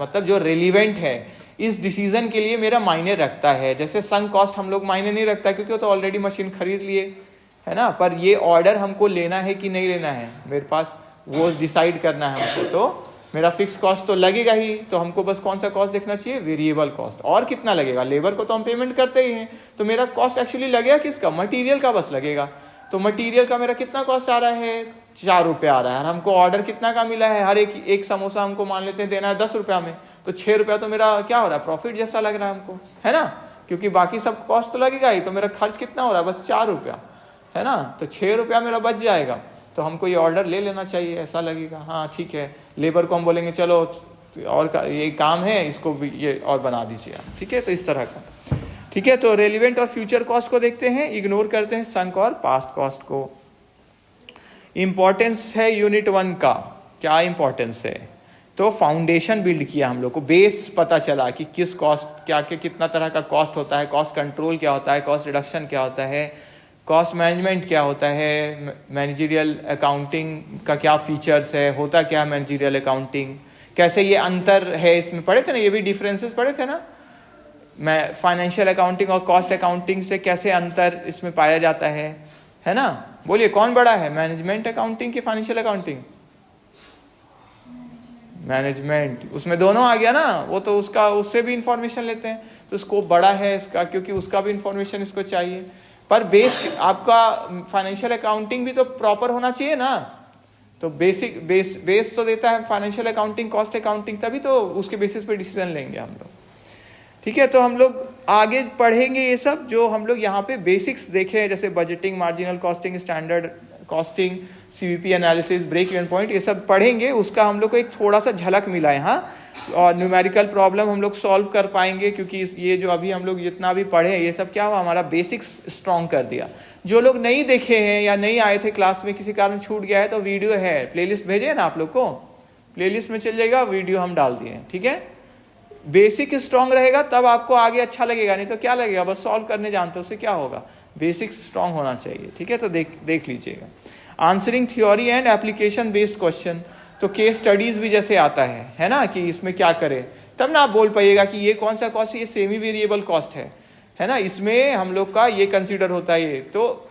मतलब जो रेलिवेंट है इस डिसीजन के लिए मेरा मायने रखता है। जैसे संक कॉस्ट हम लोग मायने नहीं रखता क्योंकि वो तो ऑलरेडी मशीन खरीद लिए, है ना, पर ये ऑर्डर हमको लेना है कि नहीं लेना है मेरे पास, वो डिसाइड करना है हमको। तो मेरा फिक्स कॉस्ट तो लगेगा ही, तो हमको बस कौन सा कॉस्ट देखना चाहिए, वेरिएबल कॉस्ट। और कितना लगेगा, लेबर को तो हम पेमेंट करते ही हैं, तो मेरा कॉस्ट एक्चुअली लगेगा किसका, मटेरियल का बस लगेगा। तो मटेरियल का मेरा कितना कॉस्ट आ रहा है, 4 रुपये आ रहा है। और हमको ऑर्डर कितना का मिला है, हर एक समोसा हमको मान लेते हैं देना है 10 रुपया में, तो 6 रुपया तो मेरा क्या हो रहा है, प्रॉफिट जैसा लग रहा है हमको, है ना, क्योंकि बाकी सब कॉस्ट तो लगेगा ही। तो मेरा खर्च कितना हो रहा है, बस 4 रुपया, है ना, तो 6 रुपया मेरा बच जाएगा। तो हमको ये ऑर्डर ले लेना चाहिए, ऐसा लगेगा। हाँ ठीक है, लेबर को हम बोलेंगे चलो और ये काम है, इसको भी ये और बना दीजिए आप, ठीक है। तो इस तरह का, ठीक है। तो रेलिवेंट और फ्यूचर कॉस्ट को देखते हैं, इग्नोर करते हैं संक और पास्ट कॉस्ट को। इंपॉर्टेंस है यूनिट 1 का, क्या इंपॉर्टेंस है, तो फाउंडेशन बिल्ड किया हम लोग को, बेस पता चला कि किस कॉस्ट क्या कितना तरह का कॉस्ट होता है, कॉस्ट कंट्रोल क्या होता है, कॉस्ट रिडक्शन क्या होता है, कॉस्ट मैनेजमेंट क्या होता है, मैनेजरियल अकाउंटिंग का क्या फीचर्स है, होता क्या मैनेजरियल अकाउंटिंग, कैसे ये अंतर है, इसमें पढ़े थे ना, ये भी डिफरेंसेस पढ़े थे ना, मैं फाइनेंशियल अकाउंटिंग और कॉस्ट अकाउंटिंग से कैसे अंतर इसमें पाया जाता है ना। बोलिए कौन बड़ा है, मैनेजमेंट अकाउंटिंग की फाइनेंशियल अकाउंटिंग, मैनेजमेंट, उसमें दोनों आ गया ना, वो तो उसका उससे भी इंफॉर्मेशन लेते हैं, तो स्कोप बड़ा है इसका, क्योंकि उसका भी इंफॉर्मेशन इसको चाहिए। पर बेस आपका फाइनेंशियल अकाउंटिंग भी तो प्रॉपर होना चाहिए ना, तो बेसिक बेस तो देता है फाइनेंशियल अकाउंटिंग, कॉस्ट अकाउंटिंग, तभी तो उसके बेसिस पे डिसीजन लेंगे हम लोग, ठीक है। तो हम लोग आगे पढ़ेंगे ये सब जो हम लोग यहाँ पे बेसिक्स देखे, जैसे budgeting, marginal costing, standard costing, CVP analysis, break even point, ये सब पढ़ेंगे। उसका हम लोग को एक थोड़ा सा झलक मिला है यहाँ, और न्यूमेरिकल प्रॉब्लम हम लोग सॉल्व कर पाएंगे, क्योंकि ये जो अभी हम लोग जितना भी पढ़े ये सब क्या हुआ, हमारा बेसिक्स स्ट्रॉन्ग कर दिया। जो लोग नहीं देखे हैं या नहीं आए थे क्लास में, किसी कारण छूट गया है, तो वीडियो है, प्लेलिस्ट भेजे ना आप लोग को, प्लेलिस्ट में चल जाएगा, वीडियो हम डाल दिए हैं, ठीक है। बेसिक स्ट्रांग रहेगा तब आपको आगे अच्छा लगेगा, नहीं तो क्या लगेगा, बस सॉल्व करने जानते हो, उससे क्या होगा, बेसिक स्ट्रांग होना चाहिए, ठीक है। तो देख लीजिएगा। Answering theory and application based question, तो केस स्टडीज भी जैसे आता है ना, कि इसमें क्या करें, तब ना आप बोल पाइएगा कि ये कौन सा कॉस्ट है, ये सेमी वेरिएबल कॉस्ट है ना, इसमें हम लोग का ये कंसीडर होता है, ये तो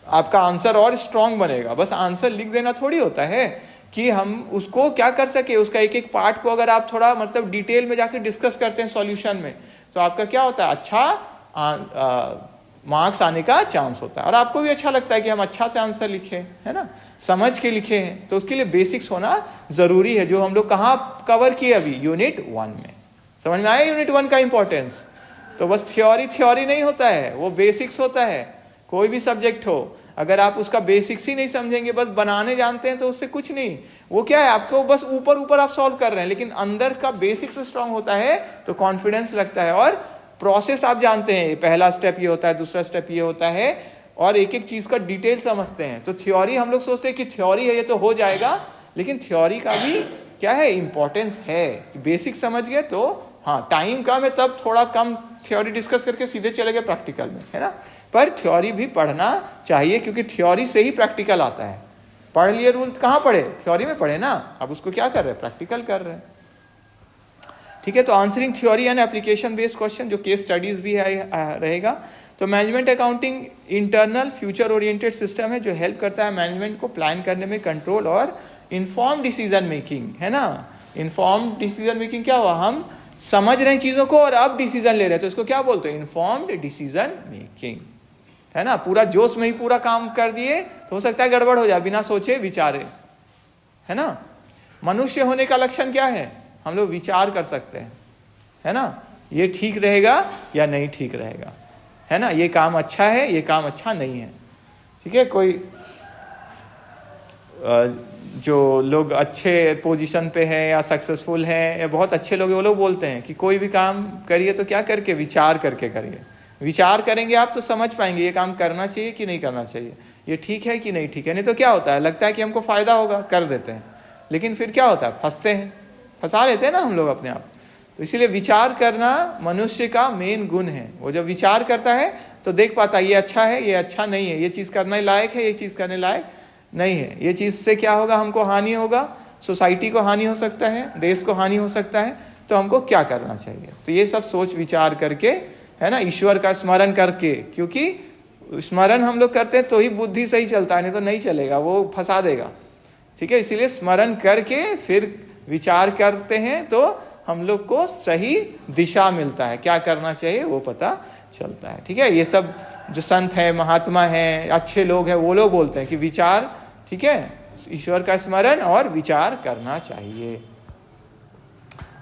आपका आंसर और स्ट्रांग बनेगा। बस आंसर लिख देना थोड़ी होता है कि हम उसको क्या कर सके, उसका एक एक पार्ट को अगर आप थोड़ा मतलब डिटेल में जाकर डिस्कस करते हैं सॉल्यूशन में, तो आपका क्या होता है, अच्छा मार्क्स आने का चांस होता है, और आपको भी अच्छा लगता है कि हम अच्छा से आंसर लिखे, है ना, समझ के लिखे हैं। तो उसके लिए बेसिक्स होना जरूरी है, जो हम लोग कहाँ कवर किए अभी, यूनिट 1 में। समझ में आया यूनिट 1 का इंपॉर्टेंस। तो बस थ्योरी नहीं होता है, वो बेसिक्स होता है। कोई भी सब्जेक्ट हो, अगर आप उसका बेसिक्स ही नहीं समझेंगे, बस बनाने जानते हैं, तो उससे कुछ नहीं। वो क्या है, आपको बस ऊपर आप सॉल्व कर रहे हैं, लेकिन अंदर का बेसिक्स स्ट्रांग होता है तो कॉन्फिडेंस लगता है, और प्रोसेस आप जानते हैं, पहला स्टेप ये होता है, दूसरा स्टेप ये होता है, और एक एक चीज का डिटेल समझते हैं। तो थ्योरी हम लोग सोचते हैं कि थ्योरी है ये तो हो जाएगा, लेकिन थ्योरी का भी क्या है, इंपॉर्टेंस है। बेसिक समझ गए तो हाँ, टाइम कम है तब थोड़ा कम थ्योरी डिस्कस करके सीधे चले गए प्रैक्टिकल में, है ना। पर थ्योरी भी पढ़ना चाहिए, क्योंकि थ्योरी से ही प्रैक्टिकल आता है। पढ़ लिए रूल, कहाँ पढ़े, थ्योरी में पढ़े ना, अब उसको क्या कर रहे हैं, प्रैक्टिकल कर रहे हैं, ठीक है। तो answering theory and application based question, जो केस स्टडीज भी रहेगा। तो management accounting internal future oriented system है, जो हेल्प करता है मैनेजमेंट को प्लान करने में, कंट्रोल और इन्फॉर्म डिसीजन मेकिंग, है ना। इन्फॉर्म डिसीजन मेकिंग क्या हुआ, हम समझ रहे हैं चीजों को और अब डिसीजन ले रहे हैं, तो इसको क्या बोलते हैं, इन्फॉर्म्ड डिसीजन मेकिंग, है ना। पूरा जोश में ही पूरा काम कर दिए तो हो सकता है गड़बड़ हो जाए, बिना सोचे विचारे, है ना। मनुष्य होने का लक्षण क्या है, हम लोग विचार कर सकते हैं, है ना, ये ठीक रहेगा या नहीं ठीक रहेगा, है ना, ये काम अच्छा है, ये काम अच्छा नहीं है, ठीक है। कोई जो लोग अच्छे पोजीशन पे हैं या सक्सेसफुल हैं या बहुत अच्छे लोग हैं, वो लोग बोलते हैं कि कोई भी काम करिए तो क्या करके, विचार करके करिए। विचार करेंगे आप तो समझ पाएंगे ये काम करना चाहिए कि नहीं करना चाहिए, ये ठीक है कि नहीं ठीक है। नहीं तो क्या होता है, लगता है कि हमको फायदा होगा, कर देते हैं, लेकिन फिर क्या होता है, फंसते हैं, फंसा लेते हैं ना हम लोग अपने आप। तो इसीलिए विचार करना मनुष्य का मेन गुण है। वो जब विचार करता है तो देख पाता है ये अच्छा है, ये अच्छा नहीं है, ये चीज़ करने लायक है, ये चीज़ करने लायक नहीं है, ये चीज़ से क्या होगा, हमको हानि होगा, सोसाइटी को हानि हो सकता है, देश को हानि हो सकता है। तो हमको क्या करना चाहिए। तो ये सब सोच विचार करके, है ना, ईश्वर का स्मरण करके, क्योंकि स्मरण हम लोग करते हैं तो ही बुद्धि सही चलता है, नहीं तो नहीं चलेगा, वो फंसा देगा। ठीक है, इसीलिए स्मरण करके फिर विचार करते हैं तो हम लोग को सही दिशा मिलता है, क्या करना चाहिए वो पता चलता है। ठीक है, ये सब जो संत है, महात्मा है, अच्छे लोग हैं, वो लोग बोलते हैं कि विचार, ठीक है, ईश्वर का स्मरण और विचार करना चाहिए।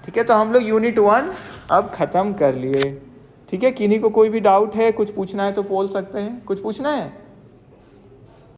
ठीक है, तो हम लोग यूनिट 1 अब खत्म कर लिए। ठीक है, किन्हीं को कोई भी डाउट है, कुछ पूछना है तो बोल सकते हैं। कुछ पूछना है?